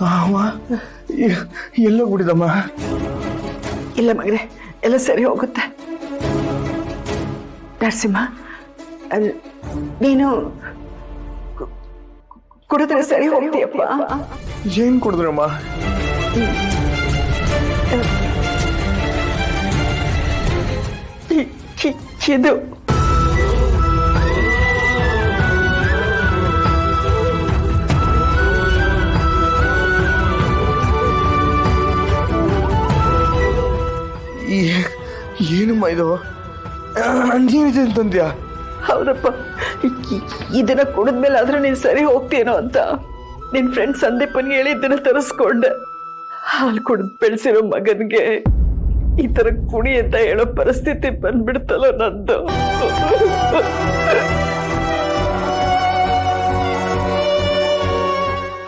ಅಮ್ಮ ಎಲ್ಲೋ ಬಿಡಿದಮ್ಮ. ಇಲ್ಲ ಮಗನೇ, ಎಲ್ಲ ಸರಿ ಹೋಗುತ್ತೆ. ನರಸಿಂಹ, ನೀನು ಕುಡಿದ್ರೆ ಸರಿ ಹೋಗ್ತೀಯಪ್ಪ. ಏನ್ ಕುಡಿದ್ರಮ್ಮ? ಇದು ಏನಮ್ಮ ಇದು? ನೀನಿದೆ ಅಂತಂದ್ಯಾ? ಹೌದಪ್ಪ, ಇದನ್ನ ಕುಡಿದ್ಮೇಲೆ ಆದ್ರೆ ನೀನ್ ಸರಿ ಹೋಗ್ತೀನೋ ಅಂತ ನಿನ್ ಫ್ರೆಂಡ್ ಸಂದೀಪನ್ಗೆ ಹೇಳಿ ಇದನ್ನ ತರಿಸ್ಕೊಂಡೆ. ಹಾಲು ಕುಡಿದ್ ಬೆಳೆಸಿರೋ ಮಗನ್ಗೆ ಈ ತರ ಕುಡಿ ಅಂತ ಹೇಳೋ ಪರಿಸ್ಥಿತಿ ಬಂದ್ಬಿಡ್ತಲ್ಲ ನಂದು.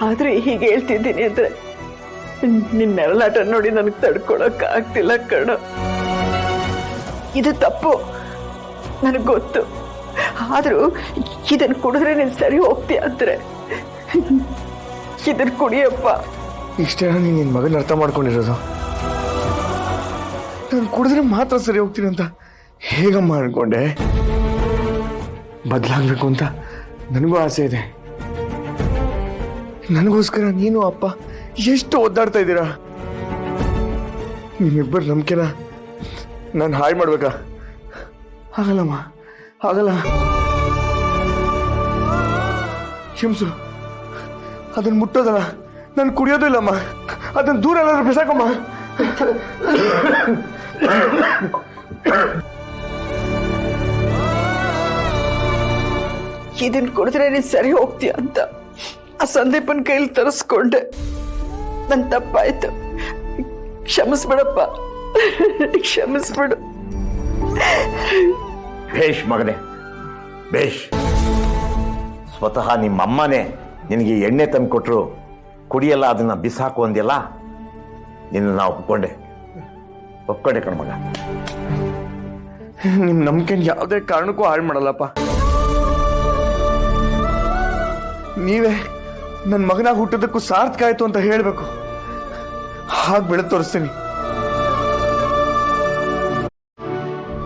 ಆದ್ರೆ ಹೀಗೆ ಹೇಳ್ತಿದ್ದೀನಿ ಅಂದ್ರೆ ನಿನ್ ನೆರಳಾಟ ನೋಡಿ ನನಗ್ ತಡ್ಕೊಳಕ್ ಆಗ್ತಿಲ್ಲ ಕಣೋ. ಇದು ತಪ್ಪು, ನನಗ್ ಗೊತ್ತು. ಆದ್ರೂ ಇದನ್ ಕುಡಿದ್ರೆ ನೀನ್ ಸರಿ ಹೋಗ್ತೀಯ ಅಂದ್ರೆ ಇದನ್ ಕುಡಿಯಪ್ಪ. ಇಷ್ಟೇ ನೀನ್ ನಿನ್ ಮಗನ ಅರ್ಥ ಮಾಡ್ಕೊಂಡಿರೋದು? ನಾನು ಕುಡಿದ್ರೆ ಮಾತ್ರ ಸರಿ ಹೋಗ್ತೀನಿ ಅಂತ ಹೇಗಮ್ಮ ಅನ್ಕೊಂಡೆ? ಬದಲಾಗ್ಬೇಕು ಅಂತ ನನಗೂ ಆಸೆ ಇದೆ. ನನಗೋಸ್ಕರ ನೀನು ಅಪ್ಪ ಎಷ್ಟು ಒದ್ದಾಡ್ತಾ ಇದ್ದೀರಾ. ನಿಮ್ಮಿಬ್ಬರು ನಂಬಿಕೆನ ನಾನು ಹಾಳು ಮಾಡ್ಬೇಕಾ? ಆಗಲ್ಲಮ್ಮ, ಆಗಲ್ಲ. ಕ್ಷಮಿಸು, ಅದನ್ನ ಮುಟ್ಟೋದಲ್ಲ, ನಾನು ಕುಡಿಯೋದು ಇಲ್ಲಮ್ಮ. ಅದನ್ನ ದೂರ ಎಲ್ಲಾದ್ರೂ ಬಿಸಾಕಮ್ಮ. ಇದನ್ ಕುಡಿದ್ರೆ ನೀನ್ ಸರಿ ಹೋಗ್ತೀಯ ಅಂತ ಆ ಸಂದೀಪನ್ ಕೈಲಿ ತರಿಸ್ಕೊಂಡೆ. ನನ್ ತಪ್ಪಾಯ್ತು, ಕ್ಷಮಿಸ್ಬಿಡಪ್ಪ, ಕ್ಷಮಿಸ್ಬಿಡು. ಬೇಷ್ ಮಗನೇ, ಬೇಷ್. ಸ್ವತಃ ನಿಮ್ಮಮ್ಮನೇ ನಿನಗೆ ಎಣ್ಣೆ ತಂದು ಕೊಟ್ಟರು, ಕುಡಿಯಲ್ಲ ಅದನ್ನ ಬಿಸಾಕು ಅಂದ್ಯಲ್ಲ, ನಿನ್ನ ನಾವು ಒಪ್ಕೊಂಡೆ ಕಣ ಮಗ. ನಿಮ್ ನಂಬಿಕೆ ಯಾವುದೇ ಕಾರಣಕ್ಕೂ ಹಾಳು ಮಾಡಲ್ಲಪ್ಪ. ನೀವೇ ನನ್ನ ಮಗನಾಗ ಹುಟ್ಟೋದಕ್ಕೂ ಸಾರ್ಥಕ ಆಯ್ತು ಅಂತ ಹೇಳ್ಬೇಕು. ಹಾಗೆ ಬೆಳೆದು ತೋರಿಸ್ತೀನಿ.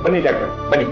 ಬನ್ನಿ ಡಾಕ್ಟರ್, ಬನ್ನಿ.